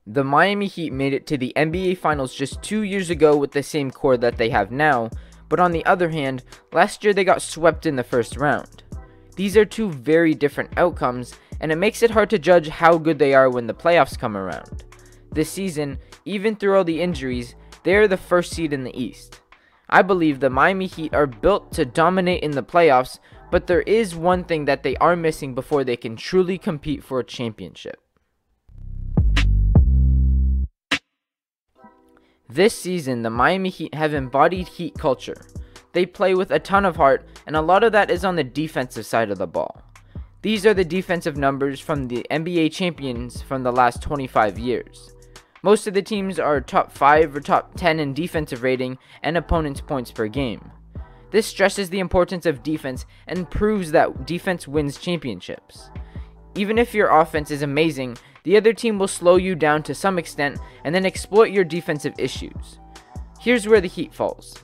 The Miami Heat made it to the NBA Finals just 2 years ago with the same core that they have now, but on the other hand, last year they got swept in the first round. These are two very different outcomes, and it makes it hard to judge how good they are when the playoffs come around. This season, even through all the injuries, they are the first seed in the East. I believe the Miami Heat are built to dominate in the playoffs, but there is one thing that they are missing before they can truly compete for a championship. This season, the Miami Heat have embodied Heat culture. They play with a ton of heart, and a lot of that is on the defensive side of the ball. These are the defensive numbers from the NBA champions from the last 25 years. Most of the teams are top 5 or top 10 in defensive rating and opponents' points per game. This stresses the importance of defense and proves that defense wins championships. Even if your offense is amazing, the other team will slow you down to some extent and then exploit your defensive issues. Here's where the Heat falls.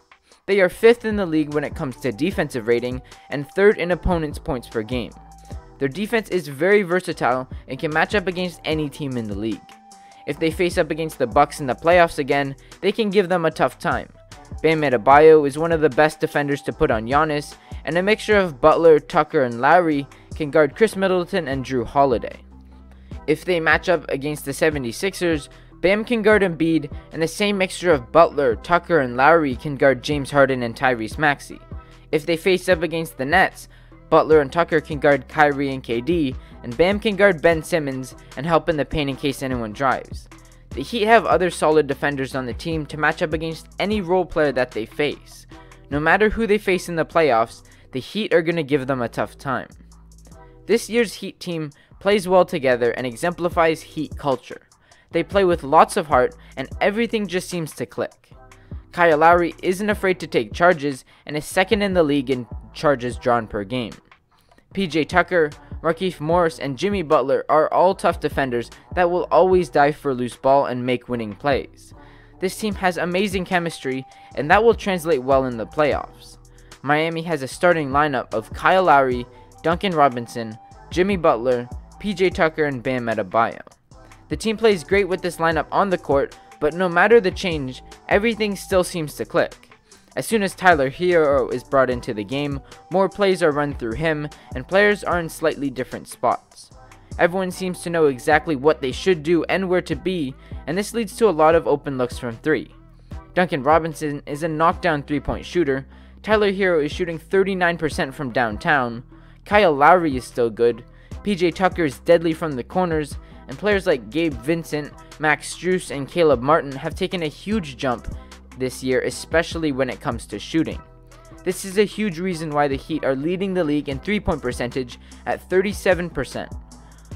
They are 5th in the league when it comes to defensive rating and 3rd in opponents' points per game. Their defense is very versatile and can match up against any team in the league. If they face up against the Bucks in the playoffs again, they can give them a tough time. Bam Adebayo is one of the best defenders to put on Giannis, and a mixture of Butler, Tucker, and Lowry can guard Chris Middleton and Drew Holiday. If they match up against the 76ers, Bam can guard Embiid, and the same mixture of Butler, Tucker, and Lowry can guard James Harden and Tyrese Maxey. If they face up against the Nets, Butler and Tucker can guard Kyrie and KD, and Bam can guard Ben Simmons and help in the paint in case anyone drives. The Heat have other solid defenders on the team to match up against any role player that they face. No matter who they face in the playoffs, the Heat are going to give them a tough time. This year's Heat team plays well together and exemplifies Heat culture. They play with lots of heart and everything just seems to click. Kyle Lowry isn't afraid to take charges and is 2nd in the league in charges drawn per game. PJ Tucker, Markieff Morris, and Jimmy Butler are all tough defenders that will always dive for a loose ball and make winning plays. This team has amazing chemistry, and that will translate well in the playoffs. Miami has a starting lineup of Kyle Lowry, Duncan Robinson, Jimmy Butler, PJ Tucker, and Bam Adebayo. The team plays great with this lineup on the court, but no matter the change, everything still seems to click. As soon as Tyler Hero is brought into the game, more plays are run through him, and players are in slightly different spots. Everyone seems to know exactly what they should do and where to be, and this leads to a lot of open looks from 3. Duncan Robinson is a knockdown 3-point shooter, Tyler Hero is shooting 39% from downtown, Kyle Lowry is still good, PJ Tucker is deadly from the corners, and players like Gabe Vincent, Max Strus, and Caleb Martin have taken a huge jump this year, especially when it comes to shooting. This is a huge reason why the Heat are leading the league in 3-point percentage at 37%.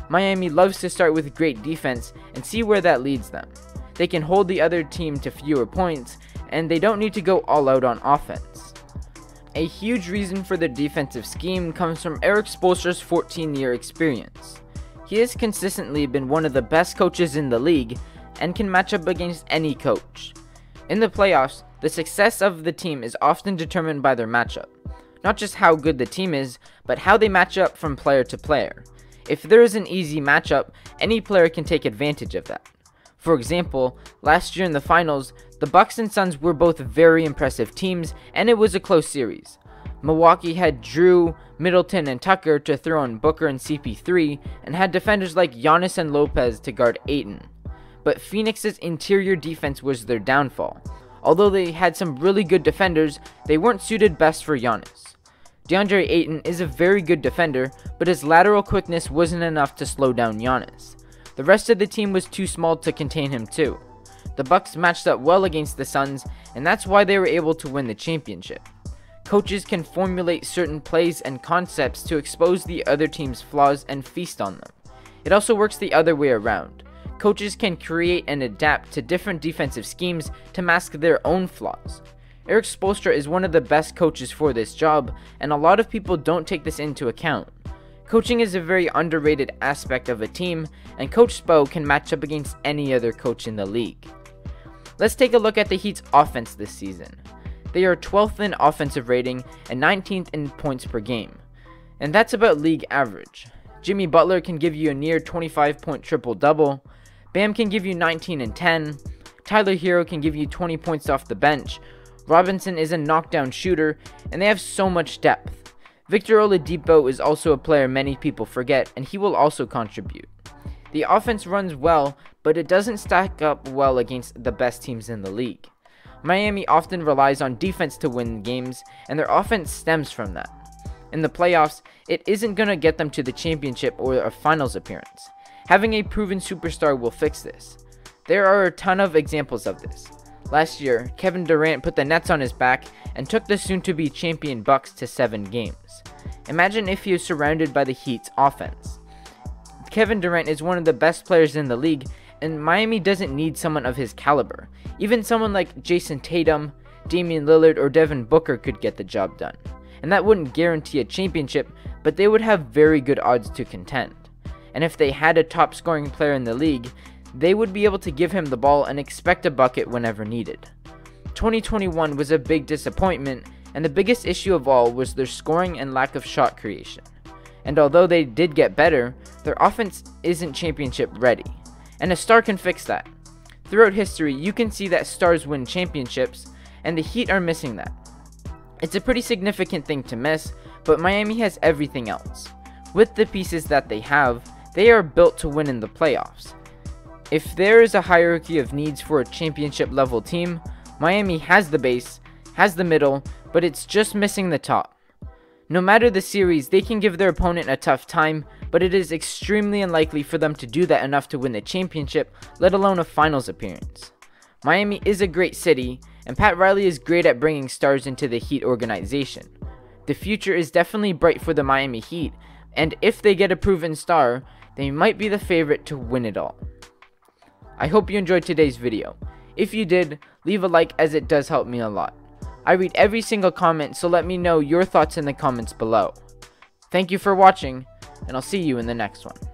Miami loves to start with great defense and see where that leads them. They can hold the other team to fewer points, and they don't need to go all out on offense. A huge reason for their defensive scheme comes from Erik Spoelstra's 14-year experience. He has consistently been one of the best coaches in the league and can match up against any coach. In the playoffs, the success of the team is often determined by their matchup. Not just how good the team is, but how they match up from player to player. If there is an easy matchup, any player can take advantage of that. For example, last year in the finals, the Bucks and Suns were both very impressive teams, and it was a close series. Milwaukee had Drew, Middleton, and Tucker to throw in Booker and CP3, and had defenders like Giannis and Lopez to guard Ayton. But Phoenix's interior defense was their downfall. Although they had some really good defenders, they weren't suited best for Giannis. DeAndre Ayton is a very good defender, but his lateral quickness wasn't enough to slow down Giannis. The rest of the team was too small to contain him too. The Bucks matched up well against the Suns, and that's why they were able to win the championship. Coaches can formulate certain plays and concepts to expose the other team's flaws and feast on them. It also works the other way around. Coaches can create and adapt to different defensive schemes to mask their own flaws. Erik Spoelstra is one of the best coaches for this job, and a lot of people don't take this into account. Coaching is a very underrated aspect of a team, and Coach Spo can match up against any other coach in the league. Let's take a look at the Heat's offense this season. They are 12th in offensive rating and 19th in points per game, and that's about league average. Jimmy Butler can give you a near 25-point triple-double. Bam can give you 19 and 10. Tyler Hero can give you 20 points off the bench. Robinson is a knockdown shooter, and they have so much depth. Victor Oladipo is also a player many people forget, and he will also contribute. The offense runs well, but it doesn't stack up well against the best teams in the league. Miami often relies on defense to win games, and their offense stems from that. In the playoffs, it isn't going to get them to the championship or a finals appearance. Having a proven superstar will fix this. There are a ton of examples of this. Last year, Kevin Durant put the Nets on his back and took the soon-to-be champion Bucks to 7 games. Imagine if he was surrounded by the Heat's offense. Kevin Durant is one of the best players in the league, and Miami doesn't need someone of his caliber. Even someone like Jason Tatum, Damian Lillard, or Devin Booker could get the job done. And that wouldn't guarantee a championship, but they would have very good odds to contend. And if they had a top scoring player in the league, they would be able to give him the ball and expect a bucket whenever needed. 2021 was a big disappointment, and the biggest issue of all was their scoring and lack of shot creation. And although they did get better, their offense isn't championship ready, and a star can fix that. Throughout history, you can see that stars win championships, and the Heat are missing that. It's a pretty significant thing to miss, but Miami has everything else. With the pieces that they have, they are built to win in the playoffs. If there is a hierarchy of needs for a championship level team, Miami has the base, has the middle, but it's just missing the top. No matter the series, they can give their opponent a tough time, but it is extremely unlikely for them to do that enough to win the championship, let alone a finals appearance. Miami is a great city, and Pat Riley is great at bringing stars into the Heat organization. The future is definitely bright for the Miami Heat, and if they get a proven star, they might be the favorite to win it all. I hope you enjoyed today's video. If you did, leave a like as it does help me a lot. I read every single comment, so let me know your thoughts in the comments below. Thank you for watching, and I'll see you in the next one.